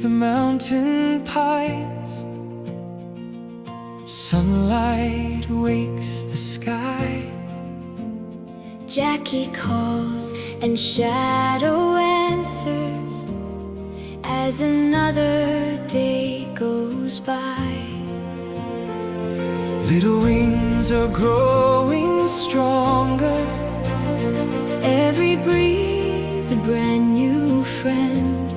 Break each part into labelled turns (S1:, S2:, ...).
S1: the mountain pines. Sunlight wakes the sky.
S2: Jackie calls and shadow answers as another day goes by.
S1: Little wings are growing stronger.
S2: Every breeze a brand new friend.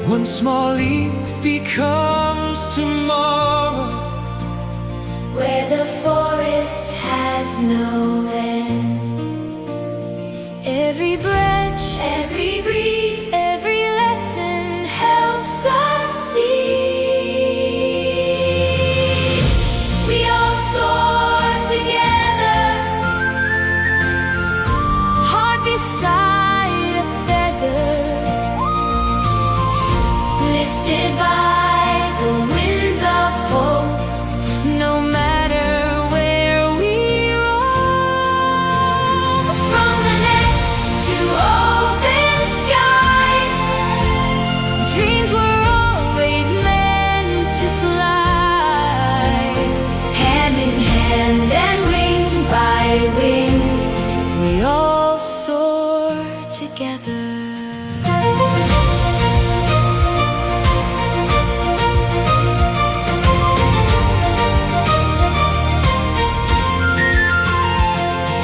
S1: One small leap becomes tomorrow,
S2: where the forest has no end. Every branch, every breeze, every lesson helps us see. We all soar together, heart beside a feather, lifted by the winds of hope. No matter where we roam, from the nest to open skies, dreams were always meant to fly. Hand in hand and wing by wing, we all soar together.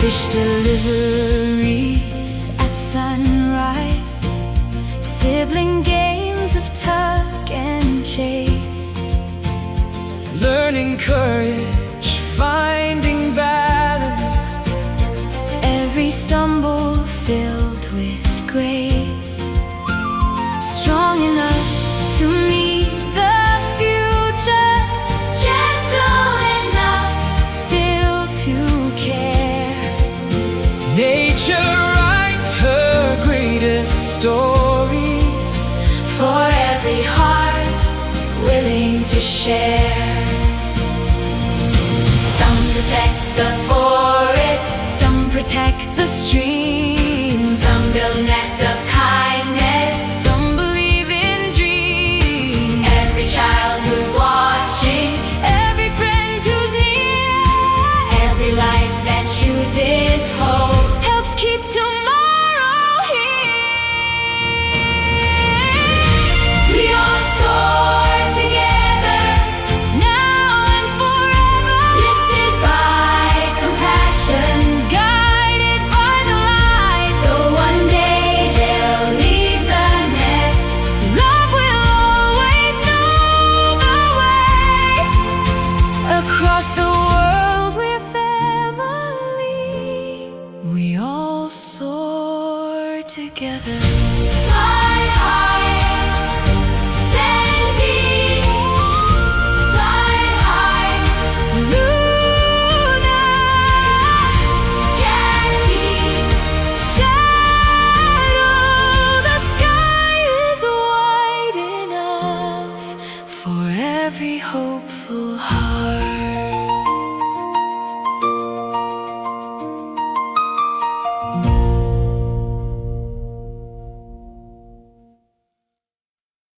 S2: Fish deliveries at sunrise, sibling games of tug and chase,
S1: learning courage, finding balance.
S2: every stumble filled with grace, strong enough to meet the future, gentle enough still to care.
S1: Nature writes her greatest stories
S2: For every heart willing to share. Some protect the forest, some protect the streams, some build nests of kindness, some believe in dreams. Every child who's watching, every friend who's near, every life that chooses hope helps keep tomorrow here. We all soar together, now and forever, lifted by compassion, guided by the light. Though one day they'll leave the nest, love will always know the way. Across the world we're family, we all soar together.